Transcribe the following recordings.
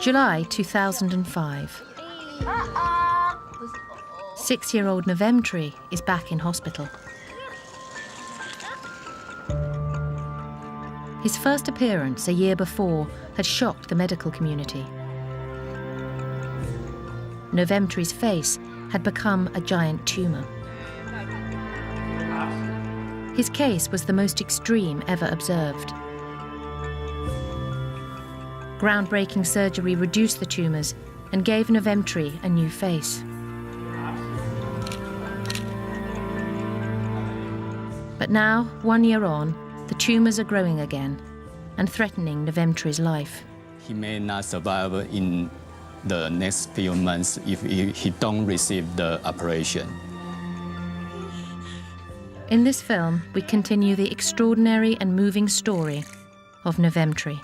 July 2005. 6-year-old Novemtri is back in hospital. His first appearance a year before had shocked the medical community. Novemtri's face had become a giant tumor. His case was the most extreme ever observed. Groundbreaking surgery reduced the tumors and gave Novemtri a new face. But now, 1 year on, the tumors are growing again and threatening Novemtri's life. He may not survive in the next few months if he don't receive the operation. In this film, we continue the extraordinary and moving story of Novemtri.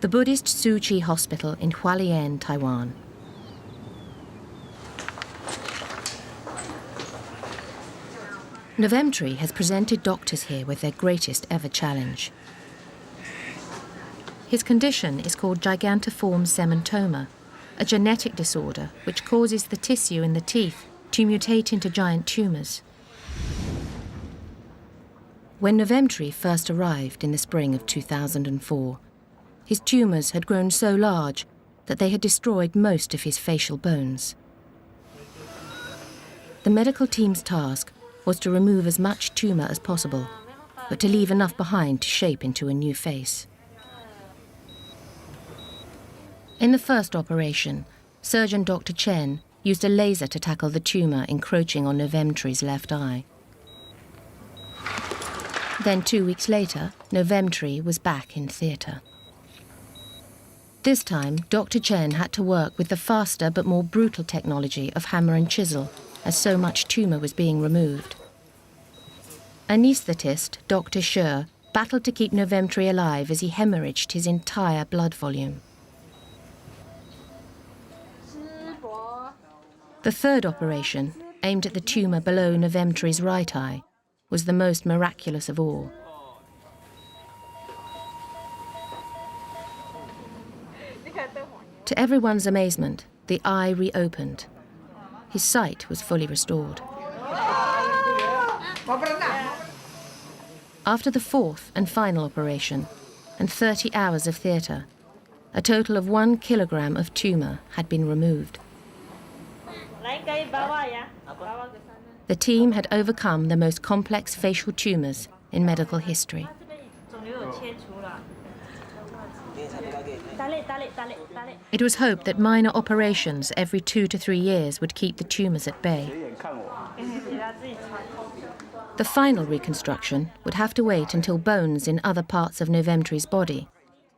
The Buddhist Tzu Chi Hospital in Hualien, Taiwan. Novemtri has presented doctors here with their greatest ever challenge. His condition is called gigantiform sementoma, a genetic disorder which causes the tissue in the teeth to mutate into giant tumors. When Novemtri first arrived in the spring of 2004, his tumors had grown so large that they had destroyed most of his facial bones. The medical team's task was to remove as much tumor as possible, but to leave enough behind to shape into a new face. In the first operation, surgeon Dr. Chen used a laser to tackle the tumor encroaching on Novemtri's left eye. Then 2 weeks later, Novemtri was back in theatre. This time, Dr. Chen had to work with the faster but more brutal technology of hammer and chisel, as so much tumor was being removed. Anaesthetist Dr. Shi battled to keep Novemtri alive as he hemorrhaged his entire blood volume. The third operation, aimed at the tumor below Novemtri's right eye, was the most miraculous of all. To everyone's amazement, the eye reopened. His sight was fully restored. After the fourth and final operation, and 30 hours of theatre, a total of 1 kilogram of tumor had been removed. The team had overcome the most complex facial tumors in medical history. It was hoped that minor operations every 2 to 3 years would keep the tumors at bay. The final reconstruction would have to wait until bones in other parts of Novemtri's body,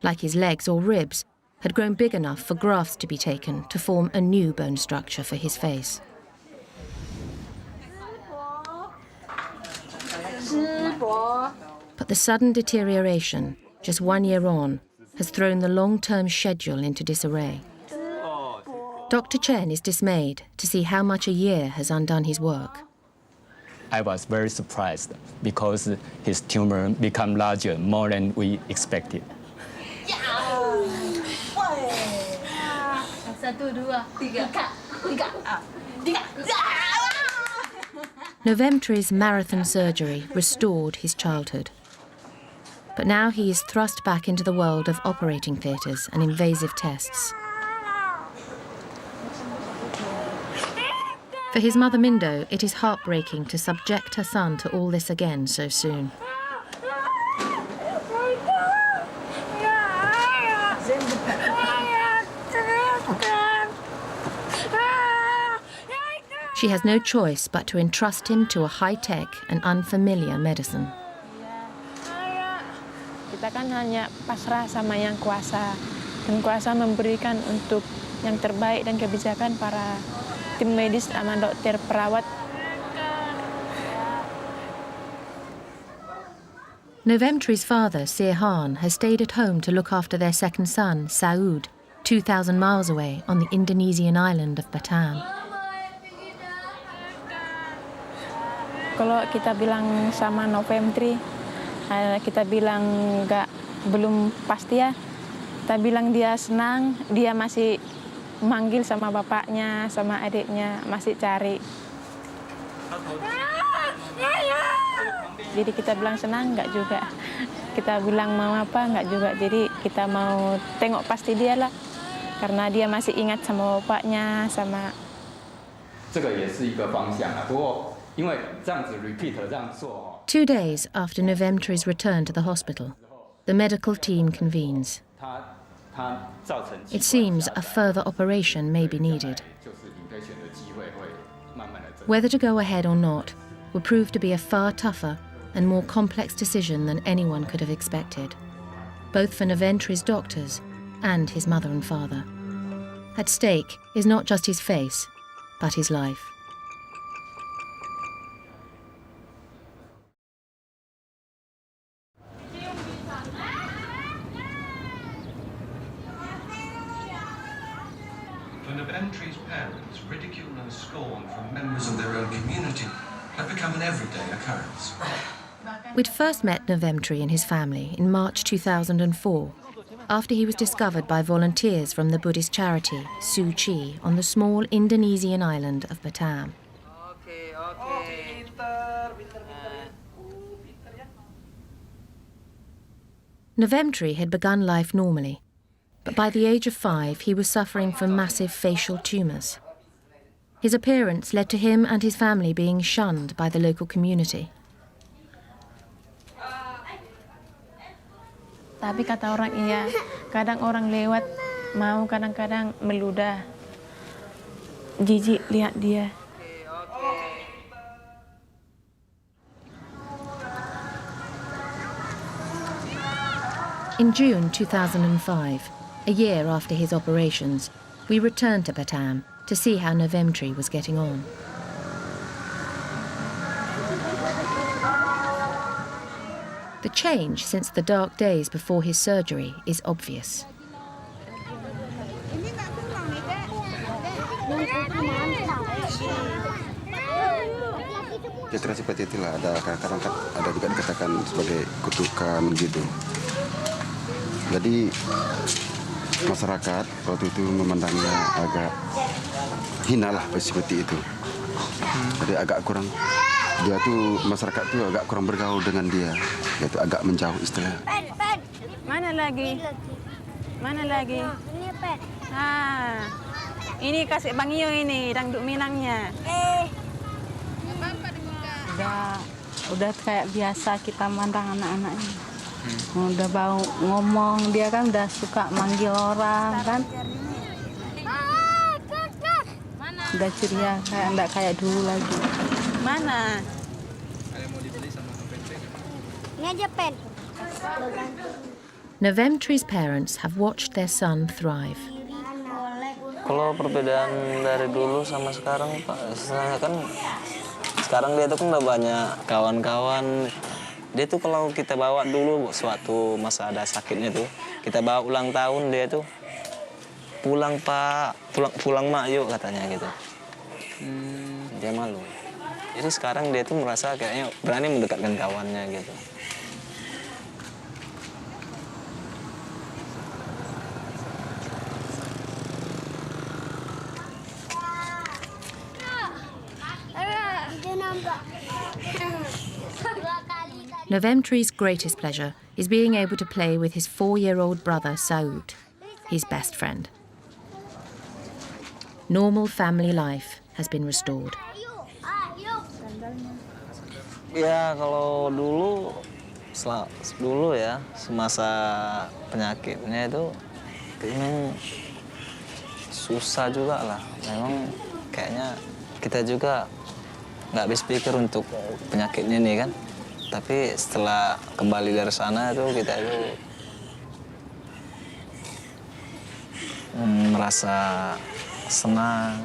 like his legs or ribs, had grown big enough for grafts to be taken to form a new bone structure for his face. But the sudden deterioration, just 1 year on, has thrown the long-term schedule into disarray. Dr. Chen is dismayed to see how much a year has undone his work. I was very surprised because his tumor became larger, more than we expected. Novemtri's marathon surgery restored his childhood. But now he is thrust back into the world of operating theatres and invasive tests. For his mother Mindo, it is heartbreaking to subject her son to all this again so soon. She has no choice but to entrust him to a high-tech and unfamiliar medicine. Kita kan hanya pasrah sama yang kuasa, dan kuasa memberikan untuk yang terbaik dan kebijakan para tim medis sama dokter perawat. Novemtri's father, Sirhan, has stayed at home to look after their second son, Saud, 2,000 miles away on the Indonesian island of Batam. Kalau kita bilang sama Novemtri, Kita bilang belum pasti ya. Kita bilang dia senang, dia masih manggil sama bapaknya, sama adiknya, masih cari. Jadi kita bilang senang, enggak juga. Kita bilang mau apa, enggak juga. Jadi kita mau tengok pasti dia lah. Karena dia masih ingat sama bapaknya, sama... 这个也是一个方向啊，不过因为这样子 repeat 这样做 2 days after Novemtry's return to the hospital, the medical team convenes. 它造成 It seems a further operation may be needed. 就是引退权的机会会慢慢的增加。 Whether to go ahead or not would prove to be a far tougher and more complex decision than anyone could have expected, both for Novemtry's doctors and his mother and father. At stake is not just his face, but his life. For Novemtry's parents, ridicule and scorn from members of their own community had become an everyday occurrence. We'd first met Novemtry and his family in March 2004, after he was discovered by volunteers from the Buddhist charity Suu Kyi on the small Indonesian island of Batam. Novemtry had begun life normally, but by the age of 5 he was suffering from massive facial tumours. His appearance led to him and his family being shunned by the local community. Tapi kata orang iya, kadang orang lewat mau kadang-kadang meludah. Jijik lihat dia. In June 2005, a year after his operations, we returned to Batam to see how Novemtry was getting on. The change since the dark days before his surgery is obvious. Citra seperti itulah, ada kadang-kadang ada juga dikatakan sebagai kutukan gitu. Jadi masyarakat waktu itu memandangnya agak hina lah seperti itu. Jadi agak kurang, dia tuh masyarakat tuh agak kurang bergaul dengan dia, yaitu agak menjauh istilahnya. Mana lagi? Mana lagi? Nah, ini kasih Bang Iyo ini dangdut Minangnya. Udah kayak biasa kita mandang anak-anaknya. Udah bau ngomong, dia kan udah suka manggil orang kan. Udah ceria, enggak kayak dulu lagi. Mana? Ini aja pen. Novemtry's parents have watched their son thrive. Kalau perbedaan dari dulu sama sekarang, Pak, istilahnya kan sekarang dia tuh kan udah banyak kawan-kawan. Dia tuh kalau kita bawa dulu suatu masa ada sakitnya tuh, kita bawa ulang tahun dia tuh, pulang Pak, pulang Mak yuk katanya gitu. Dia malu. Jadi sekarang dia tuh merasa kayaknya berani mendekatkan kawannya gitu. Novemtry's greatest pleasure is being able to play with his 4-year-old brother Saud, his best friend. Normal family life has been restored. Ya kalau dulu ya semasa penyakitnya itu memang susah juga lah. Memang kayaknya kita juga nggak habis pikir untuk penyakitnya nih kan. Tapi setelah kembali dari sana itu kita itu merasa senang.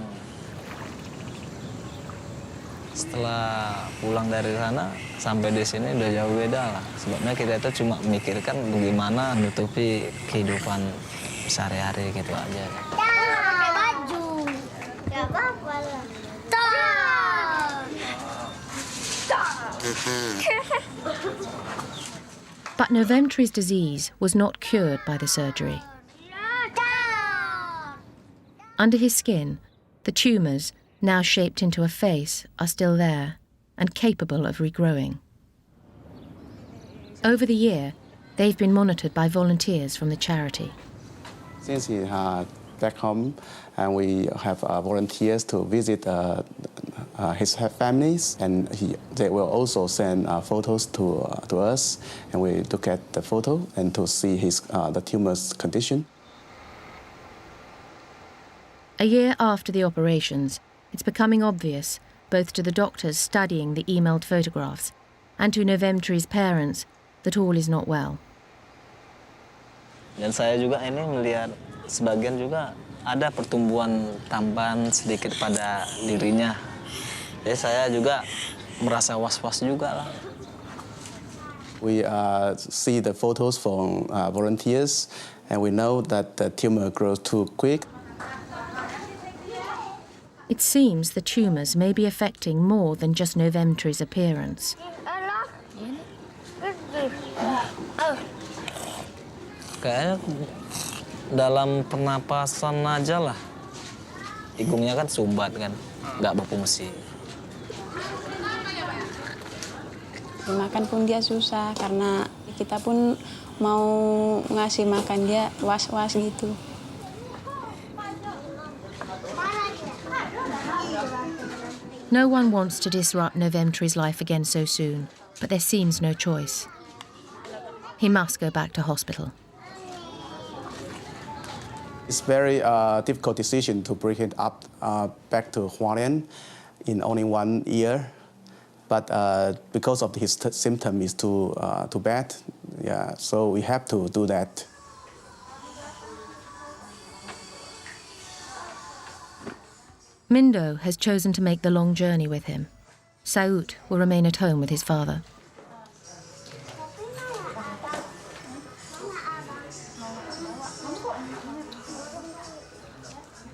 Setelah pulang dari sana sampai di sini udah jauh beda lah. Sebabnya kita itu cuma memikirkan bagaimana menutupi kehidupan sehari-hari gitu aja. Pakai baju. Gak apa-apa lah. But Novemtry's disease was not cured by the surgery. Under his skin, the tumours, now shaped into a face, are still there and capable of regrowing. Over the year, they've been monitored by volunteers from the charity. Since he back home, and we have volunteers to visit his families, and they will also send photos to us, and we look at the photo and to see the tumor's condition. A year after the operations, it's becoming obvious, both to the doctors studying the emailed photographs and to Novemtry's parents, that all is not well. Dan saya juga ini melihat sebagian juga ada pertumbuhan tambahan sedikit pada dirinya. Jadi saya juga merasa was-was juga lah. We see the photos from volunteers, and we know that the tumor grows too quick. It seems the tumours may be affecting more than just Novemtry's appearance. Kayaknya dalam pernapasan aja lah. Hidungnya kan sumbat kan, nggak berfungsi. Makan pun dia susah karena kita pun mau ngasih makan dia was-was gitu. No one wants to disrupt Novemtry's life again so soon, but there seems no choice. He must go back to hospital. It's very difficult decision to bring it up back to Hualien in only 1 year, but because of his symptom is too bad, yeah, so we have to do that. Mindo has chosen to make the long journey with him. Saud will remain at home with his father.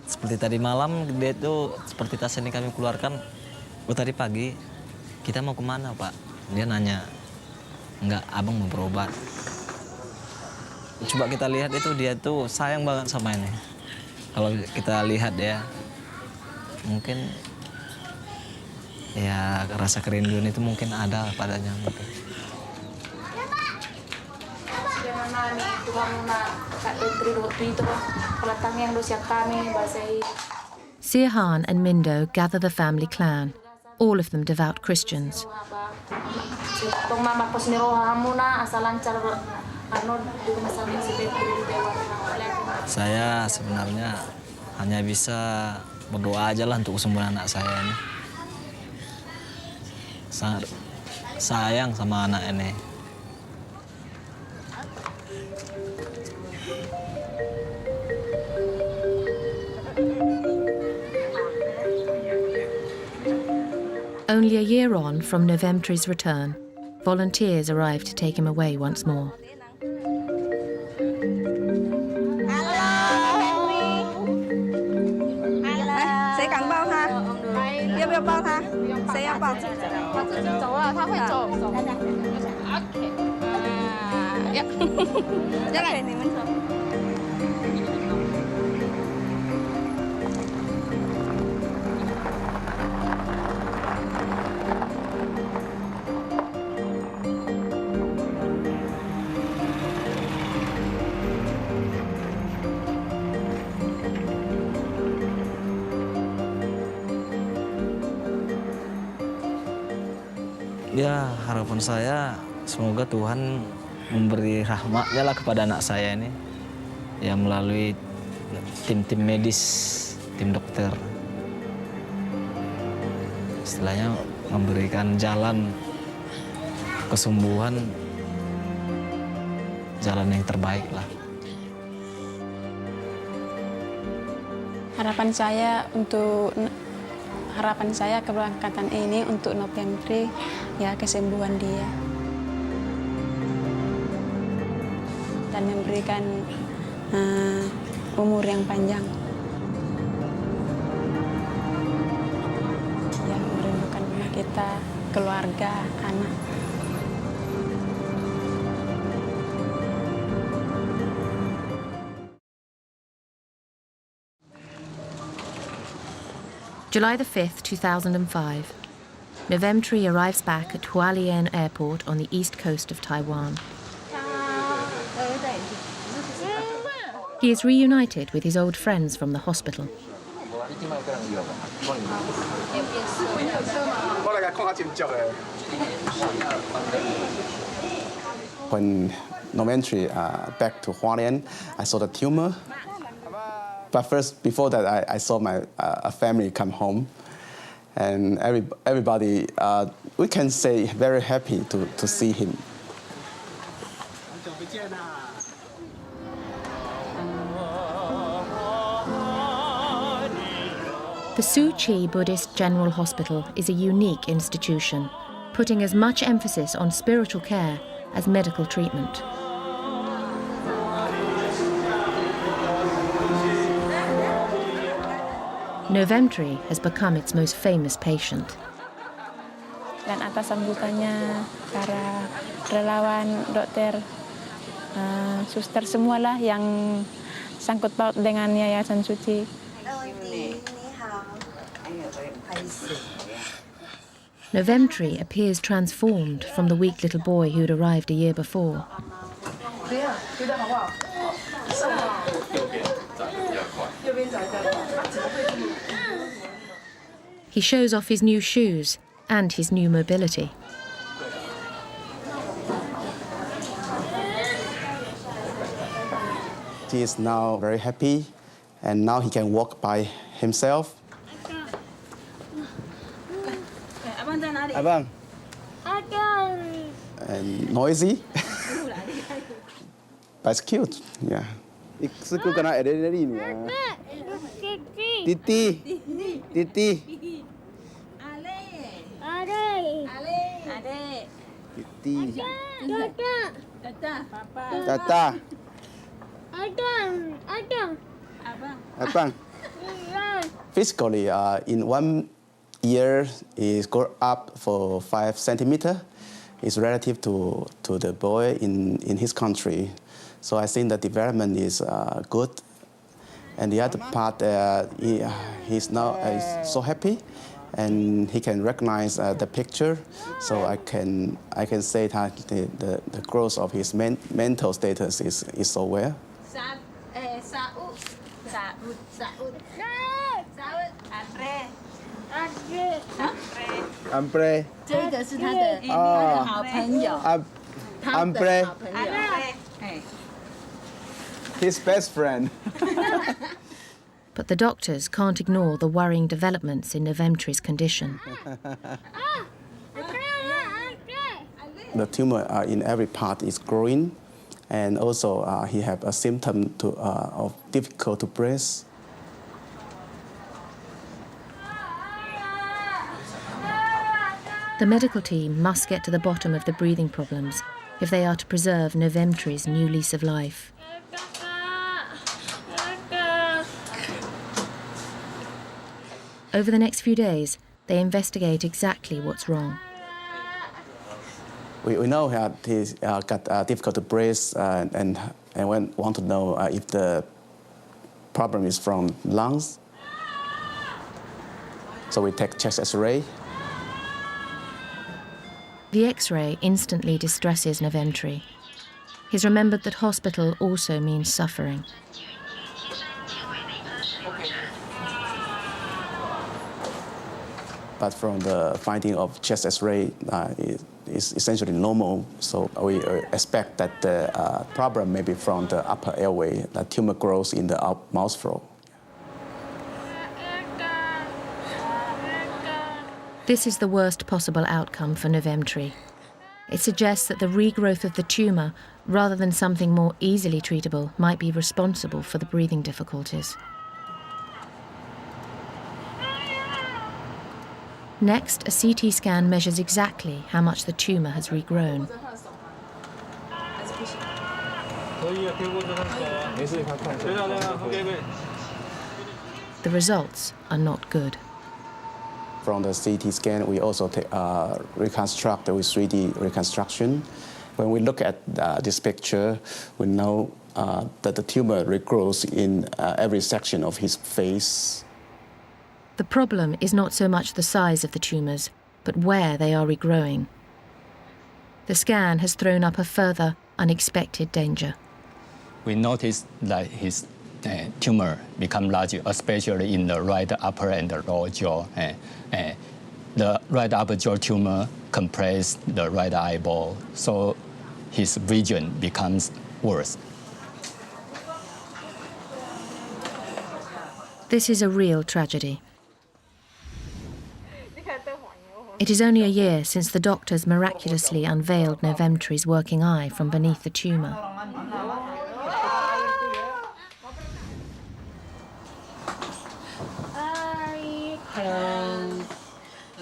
Seperti tadi malam, dia itu seperti tas ini kami keluarkan. Tadi pagi, kita mau kemana Pak? Dia nanya, enggak, abang mau berobat. Coba kita lihat itu, dia tuh sayang banget sama ini. Kalau kita lihat ya, mungkin ya rasa kerinduan itu mungkin ada padanya. Sirhan and Mindo gather the family clan, all of them devout Christians. Saya sebenarnya hanya bisa berdoa aja lah untuk kesembuhan anak saya ini. Sangat sayang sama anak ini. Only a year on from Novemtry's return, volunteers arrive to take him away once more. Ya, harapan saya semoga Tuhan memberi rahmatnya lah kepada anak saya ini. Ya, melalui tim-tim medis, tim dokter. Istilahnya memberikan jalan kesembuhan, jalan yang terbaik lah. Harapan saya keberangkatan ini untuk Novemtry, ya kesembuhan dia. Dan memberikan umur yang panjang. Ya, merindukan rumah kita, keluarga, anak. July the 5th, 2005. Novemtree arrives back at Hualien Airport on the east coast of Taiwan. He is reunited with his old friends from the hospital. When Novemtree back to Hualien, I saw the tumor. But first, before that, I saw my family come home. And everybody, we can say, very happy to see him. The Tzu Chi Buddhist General Hospital is a unique institution, putting as much emphasis on spiritual care as medical treatment. Novemtree has become its most famous patient. Dan atas sambutannya para relawan, dokter, suster semualah yang sangkut paut dengan Yayasan Tzu Chi. Novemtree appears transformed from the weak little boy who'd arrived a year before. He shows off his new shoes and his new mobility. He is now very happy, and now he can walk by himself. Abang. And noisy. But it's cute, yeah. Suku kena ada dari ni. Titi. Titi. Titi. Tata. Abang. Physically, in 1 year, is grow up for 5 centimeters. It's relative to the boy in his country. So I think the development is good. And the other part, he's now so happy, and he can recognize the picture. So I can say that the growth of his mental status is so well. Ampre. 这个是他的好朋友。Ampre. His best friend. But the doctors can't ignore the worrying developments in Novemtree's condition. The tumor in every part is growing, and also he have a symptom of difficult to breathe. The medical team must get to the bottom of the breathing problems if they are to preserve Novemtree's new lease of life. Over the next few days, they investigate exactly what's wrong. We know that he's got difficult to breathe, and we want to know if the problem is from lungs. So we take chest X-ray. The X-ray instantly distresses Novemtree. He's remembered that hospital also means suffering. But from the finding of chest X-ray, is essentially normal. So we expect that the problem may be from the upper airway. The tumor grows in the mouth floor. This is the worst possible outcome for Novemtree. It suggests that the regrowth of the tumour, rather than something more easily treatable, might be responsible for the breathing difficulties. Next, a CT scan measures exactly how much the tumour has regrown. The results are not good. From the CT scan, we also reconstruct with 3D reconstruction. When we look at this picture, we know that the tumor regrows in every section of his face. The problem is not so much the size of the tumours, but where they are regrowing. The scan has thrown up a further unexpected danger. We noticed that his tumor become larger, especially in the right upper and the lower jaw. The right upper jaw tumor compressed the right eyeball, so his vision becomes worse. This is a real tragedy. It is only a year since the doctors miraculously unveiled Novemtry's working eye from beneath the tumour.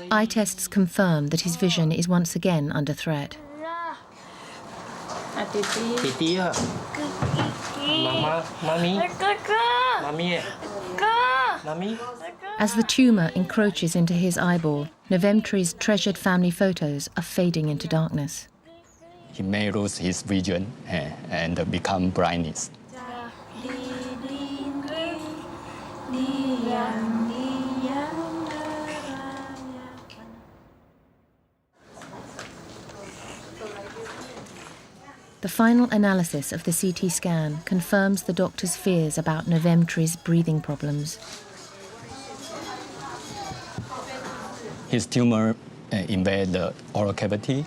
Eye tests confirm that his vision is once again under threat. As the tumour encroaches into his eyeball, Novemtry's treasured family photos are fading into darkness. He may lose his vision and become blindness. The final analysis of the CT scan confirms the doctor's fears about Novemtry's breathing problems. His tumor invades the oral cavity.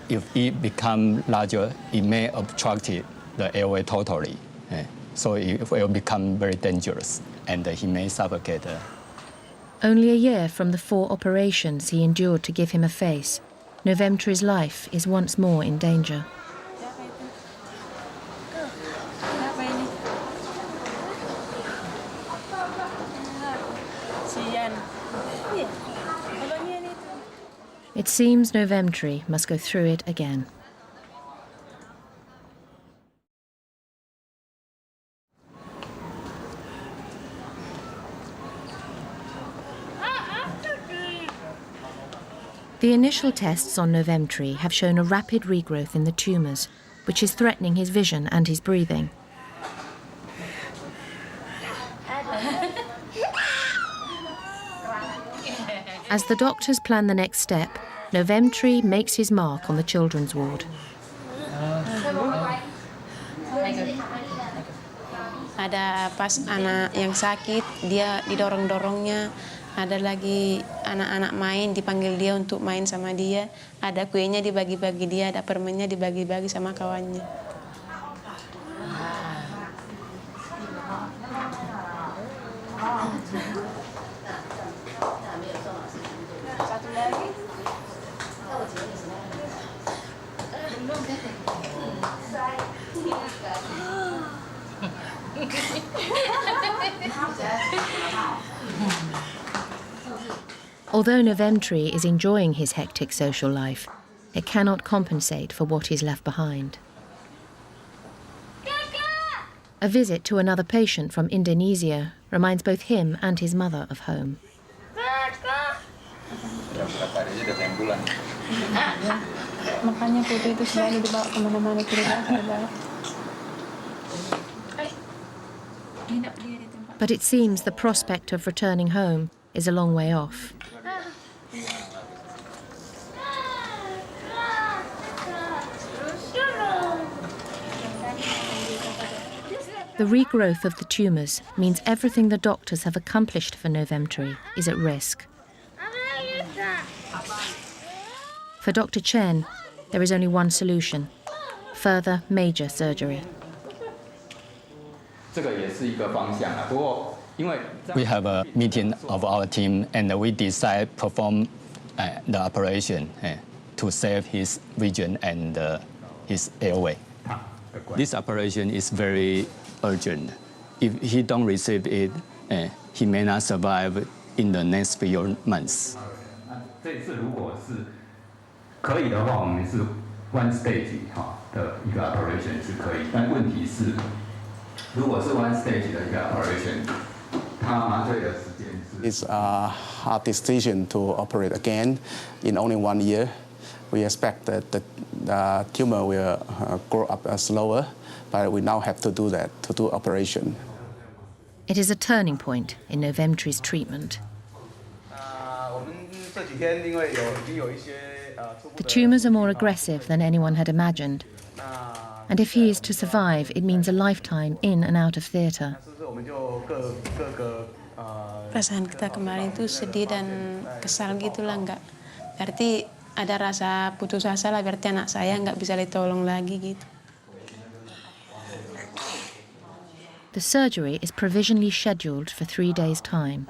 If it becomes larger, it may obstruct the airway totally. So it will become very dangerous, and he may suffocate. Only a year from the 4 operations he endured to give him a face, Novemtry's life is once more in danger. It seems Novemtry must go through it again. The initial tests on Novemtry have shown a rapid regrowth in the tumours, which is threatening his vision and his breathing. As the doctors plan the next step, Novemtry makes his mark on the children's ward. Ada pas anak yang sakit, dia didorong-dorongnya. Ada lagi anak-anak main, dipanggil dia untuk main sama dia. Ada kuenya dibagi-bagi dia, ada permennya dibagi-bagi sama kawannya. Satu lagi. Although Novemtry is enjoying his hectic social life, it cannot compensate for what is left behind. A visit to another patient from Indonesia reminds both him and his mother of home. Makanya foto itu selalu dibawa kemana-mana kita. But it seems the prospect of returning home is a long way off. The regrowth of the tumours means everything the doctors have accomplished for Novemtry is at risk. For Dr. Chen, there is only one solution: further major surgery. We have a meeting of our team, and we decide perform the operation to save his vision and his airway. This operation is very urgent. If he don't receive it, he may not survive in the next few months. 可以的话，我们是 one stage 的一个 operation 是可以，但问题是，如果是 one stage 的一个 operation， 它麻醉的时间是。It's a hard decision to operate again in only 1 year. We expect that the tumor will grow up slower, but we now have to do that, to do operation. It is a turning point in Novemtry's treatment. The tumours are more aggressive than anyone had imagined. And if he is to survive, it means a lifetime in and out of theatre. Perasaan kita kemarin itu sedih dan kesal gitulah, nggak. Berarti ada rasa putus asa lah, berarti anak saya nggak bisa ditolong lagi gitu. The surgery is provisionally scheduled for 3 days' time.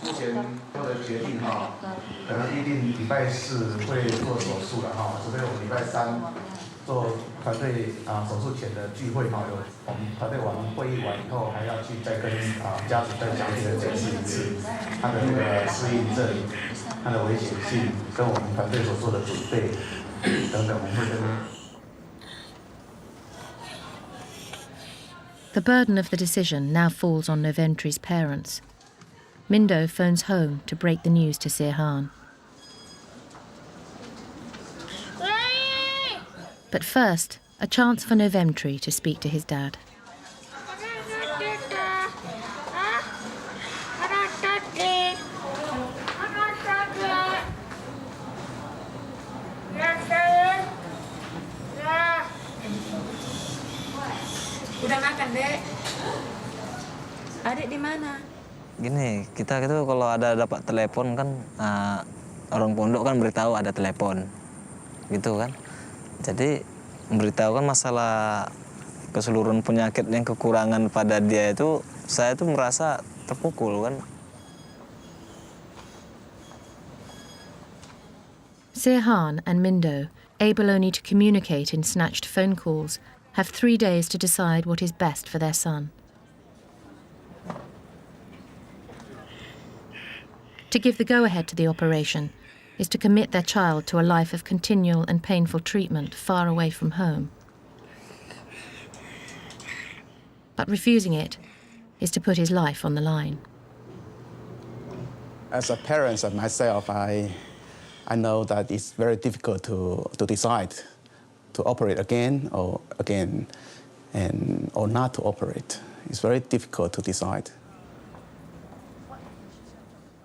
目前做的决定哈，可能预定礼拜4会做手术了哈，除非我们礼拜3做团队手术前的聚会哈，有我们团队会议完以后，还要去再跟家属再详细的解释一次他的这个适应症、它的危险性，跟我们团队所做的准备等等，我们会跟。 The burden of the decision now falls on Novemtry's parents. Mindo phones home to break the news to Sirhan. But first, a chance for Novemtry to speak to his dad. Udah makan, Dek? Adik di mana? Gini, kita itu kalau ada dapat telepon kan orang pondok kan beritahu ada telepon, gitu kan. Jadi memberitahukan masalah keseluruhan penyakit yang kekurangan pada dia itu, saya itu merasa terpukul kan. Sirhan and Mindo, able only to communicate in snatched phone calls, have 3 days to decide what is best for their son. To give the go-ahead to the operation is to commit their child to a life of continual and painful treatment far away from home. But refusing it is to put his life on the line. As a parent of myself, I know that it's very difficult to decide to operate again or not to operate. It's very difficult to decide.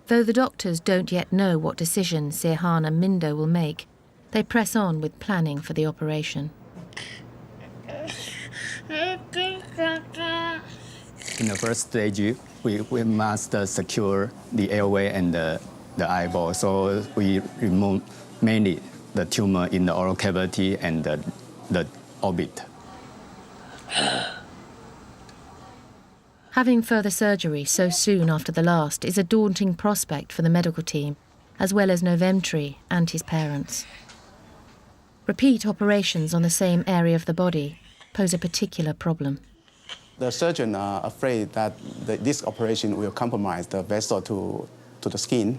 Though the doctors don't yet know what decision Sirhan and Mindo will make, they press on with planning for the operation. In the first stage, we must secure the airway and the eyeball. So we remove mainly the tumor in the oral cavity and the orbit. Having further surgery so soon after the last is a daunting prospect for the medical team, as well as Novemtry and his parents. Repeat operations on the same area of the body pose a particular problem. The surgeons are afraid that this operation will compromise the vessel to the skin,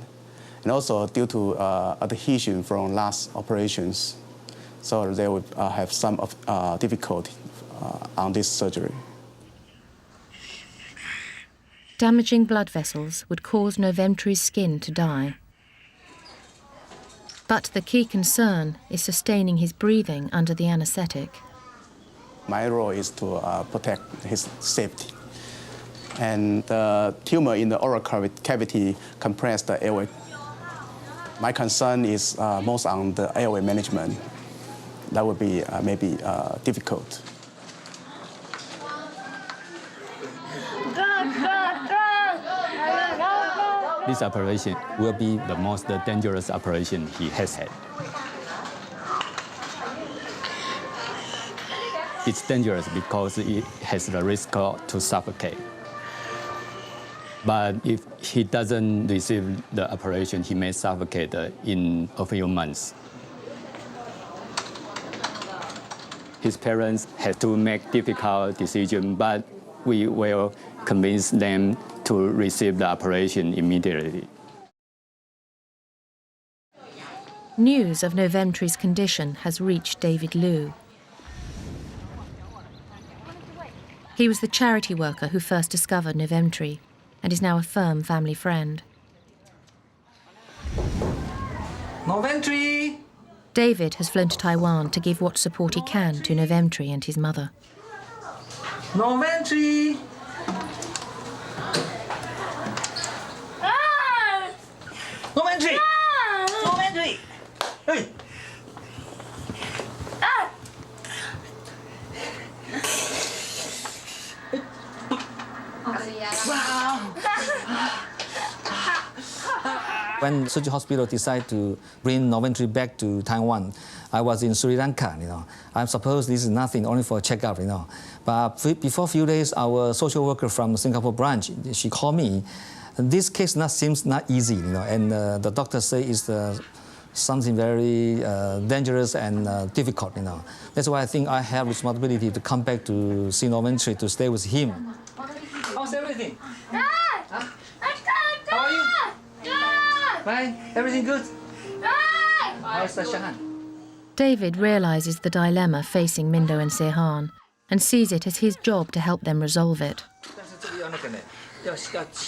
and also due to adhesion from last operations. So they will have some difficulty on this surgery. Damaging blood vessels would cause Novemtry's skin to die. But the key concern is sustaining his breathing under the anaesthetic. My role is to protect his safety. And the tumor in the oral cavity compressed the airway. My concern is most on the airway management. That would be maybe difficult. This operation will be the most dangerous operation he has had. It's dangerous because it has the risk to suffocate. But if he doesn't receive the operation, he may suffocate in a few months. His parents had to make difficult decisions, but we will convince them to receive the operation immediately. News of Novemtry's condition has reached David Liu. He was the charity worker who first discovered Novemtry and is now a firm family friend. Novemtry! David has flown to Taiwan to give what support he can to Novemtry and his mother. Novemtry! When Suji Hospital decided to bring Noventry back to Taiwan, I was in Sri Lanka, I suppose this is nothing, only for a checkup, But before a few days, our social worker from the Singapore branch, she called me. This case seems not easy, and the doctor say it's something very dangerous and difficult, That's why I think I have responsibility to come back to see Noventry, to stay with him. How's everything? Huh? How are you? Fine? Everything good? How's the Shahan? David realises the dilemma facing Mindo and Sehan and sees it as his job to help them resolve it.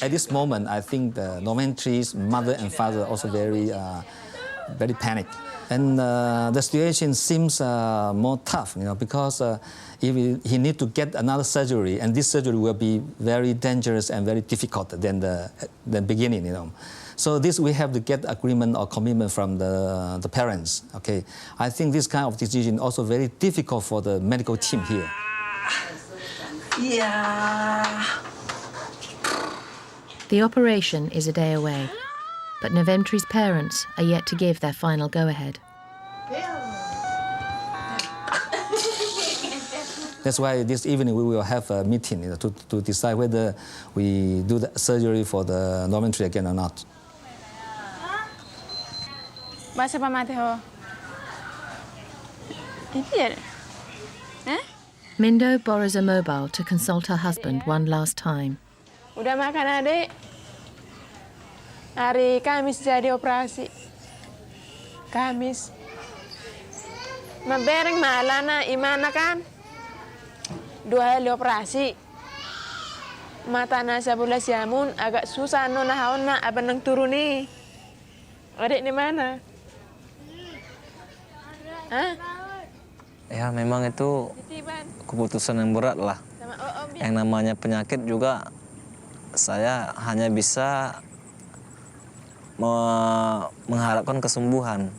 At this moment, I think the Noventry's mother and father are also very panicked. And the situation seems more tough, because if he needs to get another surgery, and this surgery will be very dangerous and very difficult than the beginning, So this we have to get agreement or commitment from the parents. Okay, I think this kind of decision also very difficult for the medical team here. Yeah. The operation is a day away, but Noventry's parents are yet to give their final go-ahead. That's why this evening we will have a meeting to decide whether we do the surgery for the Noventry again or not. Baca Pak Mateo. Mindo borrows a mobile to consult her husband one last time. Udah makan, adik? Hari Kamis jadi operasi. Kamis. Mabereng malana imana kan? 2 hari operasi. Mata nasa bulas yamun agak susah nona haona abanang turuni. Adik di mana? Hah? Ya memang itu keputusan yang berat lah. Yang namanya penyakit juga saya hanya bisa mengharapkan kesembuhan.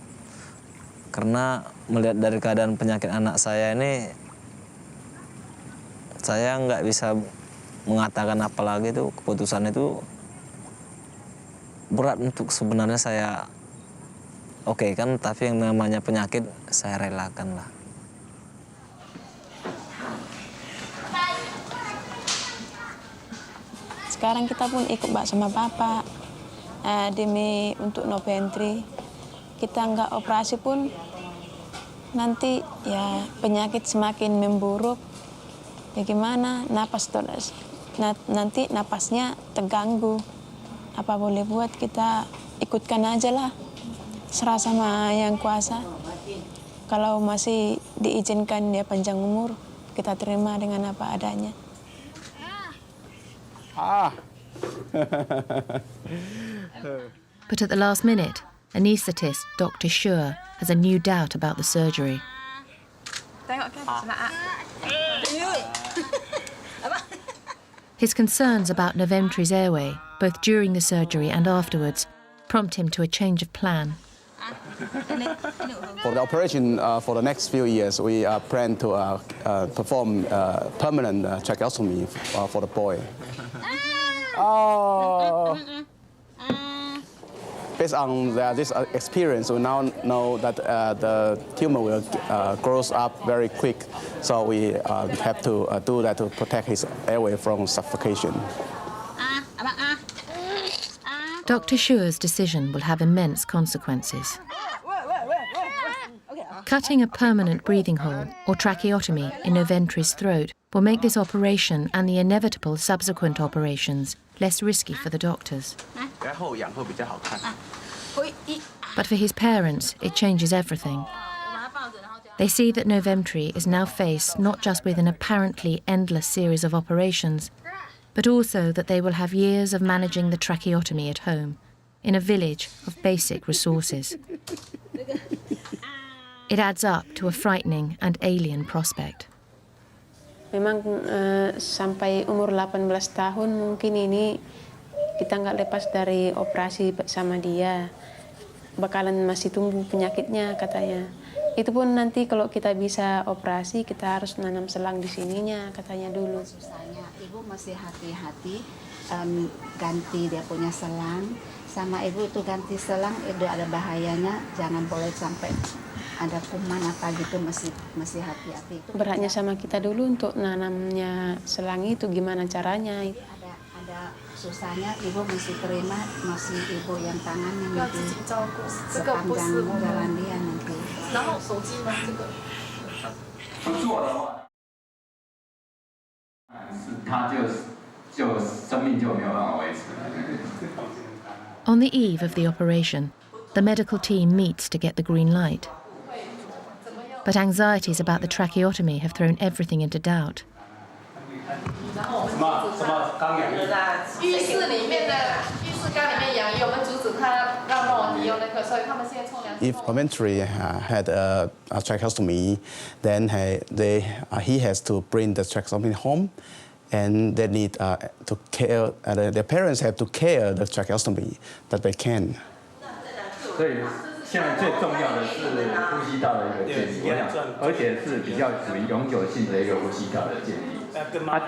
Karena melihat dari keadaan penyakit anak saya ini, saya nggak bisa mengatakan apa lagi itu, keputusan itu berat untuk sebenarnya saya oke kan, tapi yang namanya penyakit saya relakan lah. Sekarang kita pun ikut sama Bapak demi untuk Noventry. Kita nggak operasi pun nanti ya penyakit semakin memburuk. Bagaimana nanti napasnya terganggu. Apa boleh buat, kita ikutkan aja lah. Serah sama yang kuasa. Kalau masih diizinkan dia panjang umur, kita terima dengan apa adanya. But at the last minute, anaesthetist Dr. Schur has a new doubt about the surgery. His concerns about Noventry's airway, both during the surgery and afterwards, prompt him to a change of plan. For the operation for the next few years, we plan to perform permanent tracheostomy for the boy. Based on this experience, we now know that the tumor will grow up very quick, so we have to do that to protect his airway from suffocation. Dr. Schur's decision will have immense consequences. Cutting a permanent breathing hole or tracheotomy in Noventry's throat will make this operation and the inevitable subsequent operations less risky for the doctors. But for his parents, it changes everything. They see that Noventry is now faced not just with an apparently endless series of operations, but also that they will have years of managing the tracheotomy at home, in a village of basic resources. It adds up to a frightening and alien prospect. Memang sampai umur 18 tahun mungkin ini kita nggak lepas dari operasi sama dia. Bakalan masih tumbuh penyakitnya katanya. Itu pun nanti kalau kita bisa operasi, kita harus nanam selang di sininya katanya dulu. Susahnya, ibu masih hati-hati ganti dia punya selang sama ibu tuh ganti selang itu ada bahayanya, jangan boleh sampai ada kuman apa gitu, masih hati-hati. Beratnya sama kita dulu untuk nanamnya selang itu gimana caranya? Ada susahnya, ibu mesti terima, masih ibu yang tangannya nanti sepanjang jalan dia nanti. 他就生命就没有办法维持了。 On the eve of the operation, the medical team meets to get the green light. But anxieties about the tracheotomy have thrown everything into doubt. If Coventry had a tracheostomy, then he has to bring the tracheostomy home, and they need to care. Their parents have to care the tracheostomy that they can. 所以现在最重要的是呼吸道的一个建立，我想，而且是比较属于永久性的一个呼吸道的建立。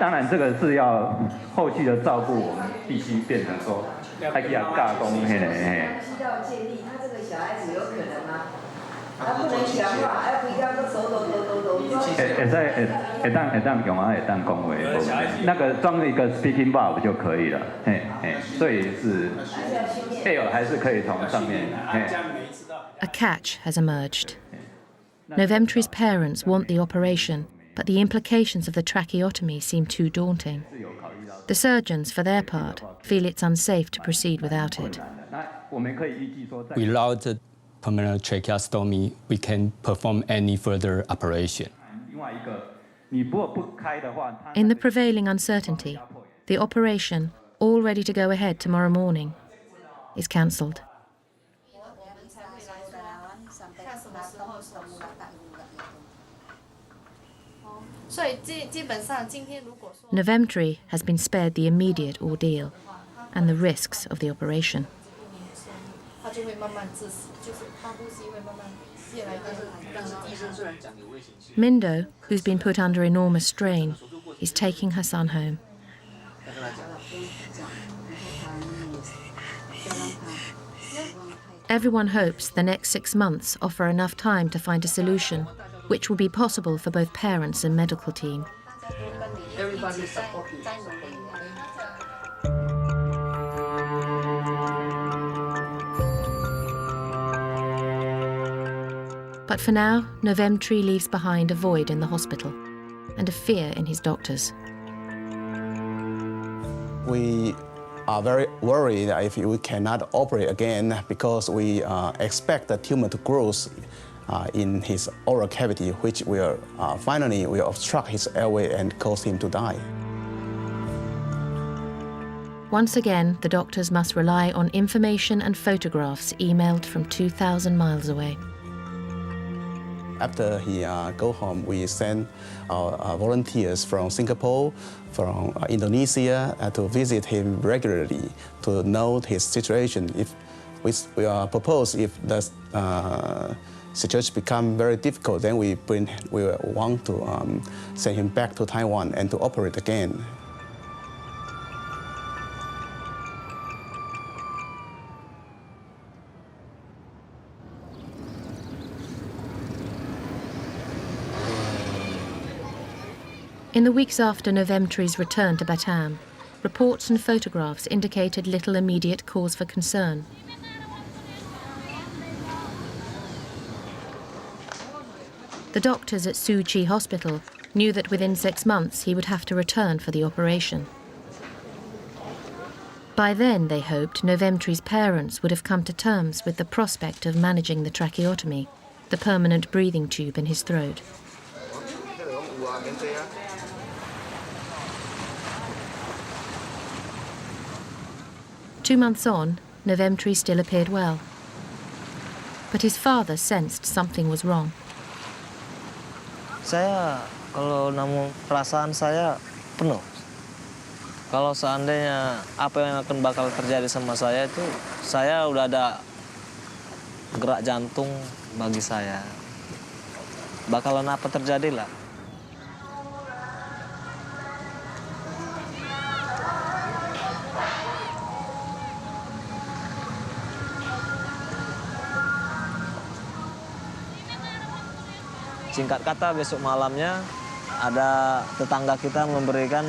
当然这个是要后续的照顾，我们必须变成说，还给他加工嘿。呼吸道建立，他这个小孩子有可能吗？他不能讲话，还不一样都抖。会当用啊，会当讲话，那个装一个 speaking valve 就可以了，所以是 air 还是可以从上面。 A catch has emerged. Novemtry's parents want the operation, but the implications of the tracheotomy seem too daunting. The surgeons, for their part, feel it's unsafe to proceed without it. Without pulmonary tracheostomy, we can perform any further operation. In the prevailing uncertainty, the operation, all ready to go ahead tomorrow morning, is cancelled. Novemtry has been spared the immediate ordeal and the risks of the operation. Mindo, who's been put under enormous strain, is taking her son home. Everyone hopes the next 6 months offer enough time to find a solution, which will be possible for both parents and medical team. Everybody support you. But for now, Novemtry leaves behind a void in the hospital and a fear in his doctors. We are very worried if we cannot operate again because we expect the tumor to grow in his oral cavity, which will finally obstruct his airway and cause him to die. Once again, the doctors must rely on information and photographs emailed from 2,000 miles away. After he go home, we send our volunteers from Singapore, from Indonesia to visit him regularly to know his situation. If we propose if the situation become very difficult, then we want to send him back to Taiwan and to operate again. In the weeks after Novemtry's return to Batam, reports and photographs indicated little immediate cause for concern. The doctors at Suu Kyi Hospital knew that within 6 months he would have to return for the operation. By then, they hoped, Novemtry's parents would have come to terms with the prospect of managing the tracheotomy, the permanent breathing tube in his throat. Two months on, Novemtry still appeared well. But his father sensed something was wrong. Saya, kalau namun perasaan saya penuh. Kalau seandainya apa yang akan bakal terjadi sama saya itu, saya udah ada gerak jantung bagi saya. Bakalan apa terjadi lah. Singkat kata, besok malamnya ada tetangga kita memberikan,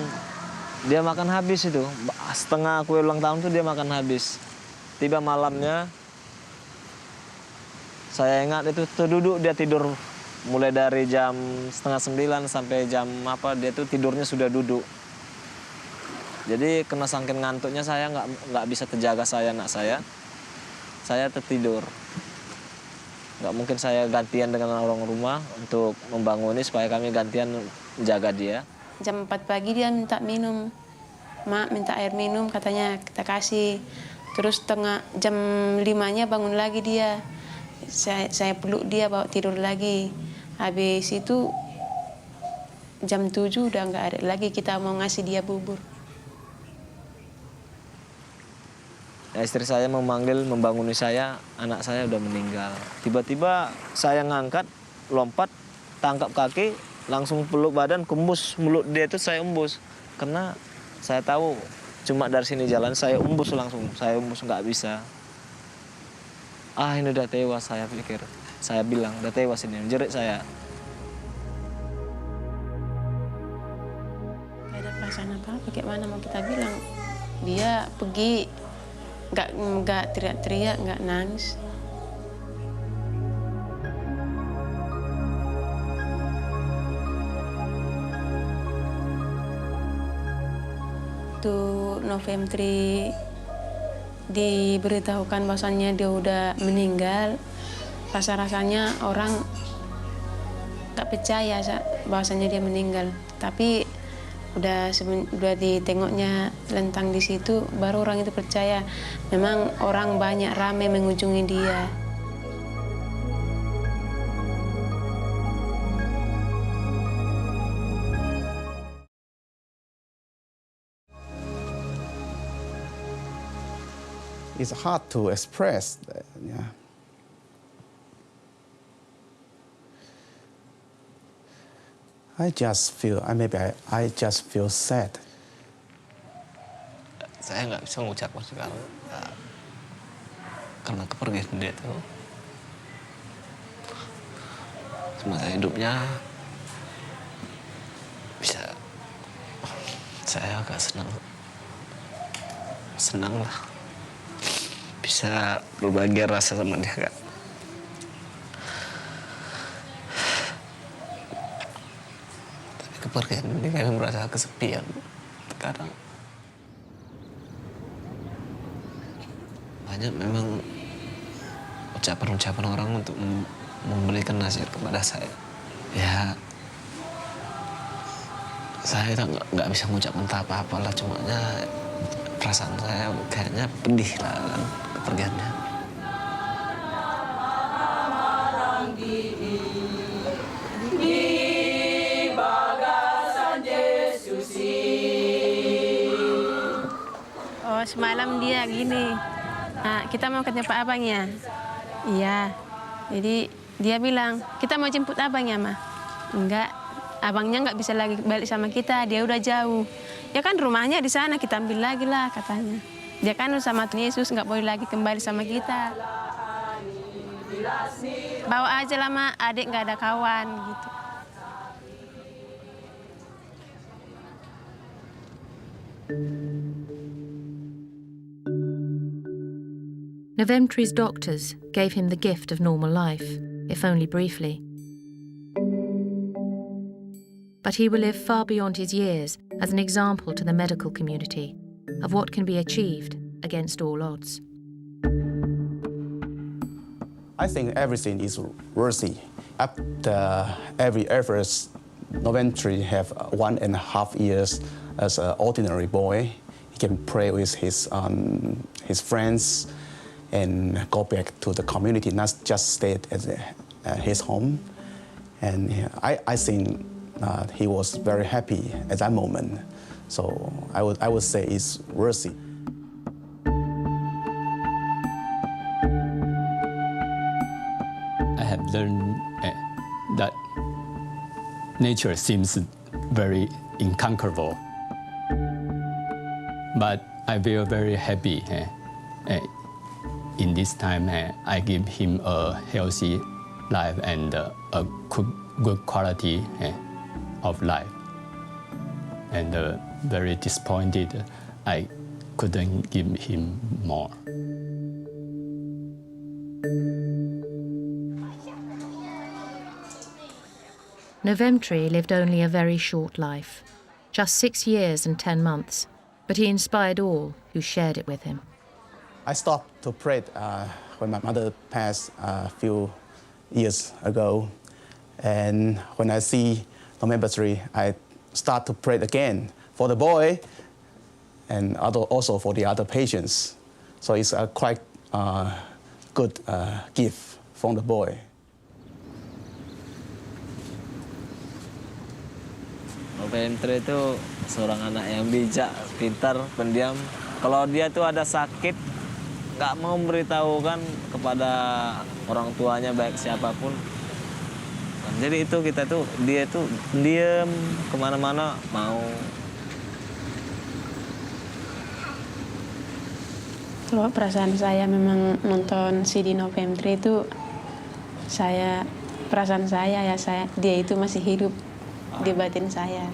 dia makan habis itu. Setengah kue ulang tahun tuh dia makan habis. Tiba malamnya, saya ingat itu terduduk, dia tidur mulai dari jam 8:30 sampai jam dia tuh tidurnya sudah duduk. Jadi kena saking ngantuknya saya nggak bisa terjaga anak saya tertidur. Nggak mungkin saya gantian dengan orang rumah untuk membanguni supaya kami gantian menjaga dia. Jam 4 pagi dia minta minum. Mak minta air minum, katanya kita kasih. Terus jam 5-nya bangun lagi dia. Saya peluk dia, bawa tidur lagi. Habis itu jam 7 udah nggak ada lagi, kita mau ngasih dia bubur. Istri saya membanguni saya, anak saya udah meninggal. Tiba-tiba saya ngangkat, lompat, tangkap kaki, langsung peluk badan, kembus mulut dia itu saya embus. Karena saya tahu cuma dari sini jalan, saya embus langsung, saya embus nggak bisa. Ini udah tewas, saya pikir. Saya bilang, udah tewas ini, jerit saya. Gak ada perasaan apa-apa, kayak mana mau kita bilang. Dia pergi, nggak teriak-teriak, nggak nangis. Tuh November diberitahukan bahwasannya dia udah meninggal, rasa-rasanya orang nggak percaya bahwasannya dia meninggal. Tapi udah ditengoknya lentang di situ, baru orang itu percaya. Memang orang banyak ramai mengunjungi dia. It's hard to express. Yeah. I just feel sad. Saya nggak bisa mengucapkan sekali karena kepergian dia itu. Semasa hidupnya bisa saya agak senang lah, bisa berbagi rasa sama dia, Kak. Tapi kepergian ini kami merasa kesepian sekarang. Banyak memang ucapan-ucapan orang untuk memberikan nasihat kepada saya. Ya, saya nggak bisa mengucapkan apa-apa lah, cuma perasaan saya kayaknya pedih lah kan kepergiannya. Oh, semalam dia gini, kita mau ke tempat abangnya. Iya, jadi dia bilang, kita mau jemput abangnya, Ma. Enggak, abangnya nggak bisa lagi balik sama kita, dia udah jauh. Ya kan rumahnya di sana, kita ambil lagi lah katanya. Dia kan sama Tuhan Yesus, nggak boleh lagi kembali sama kita. Bawa aja lah, Ma, adik nggak ada kawan gitu. Novemtri's doctors gave him the gift of normal life, if only briefly. But he will live far beyond his years as an example to the medical community of what can be achieved against all odds. I think everything is worthy. After every effort, November have 1.5 years as an ordinary boy. He can play with his friends and go back to the community, not just stay at his home. And I think he was very happy at that moment. So I would say it's worthy. I have learned that nature seems very inconquerable. But I feel very happy in this time. I give him a healthy life and a good quality of life. And very disappointed, I couldn't give him more. Novemtree lived only a very short life, just 6 years and 10 months, but he inspired all who shared it with him. I stopped to pray when my mother passed a few years ago. And when I see Novemtree, I start to pray again for the boy and also for the other patients. So it's a quite good gift from the boy. Novemtree itu seorang anak yang bijak, pintar, pendiam. Kalau dia tuh ada sakit, nggak mau memberitahukan kepada orang tuanya baik siapapun. Jadi itu dia tuh diam kemana-mana mau. Kalau perasaan saya memang nonton CD Novemtree itu, perasaan saya dia itu masih hidup di batin saya.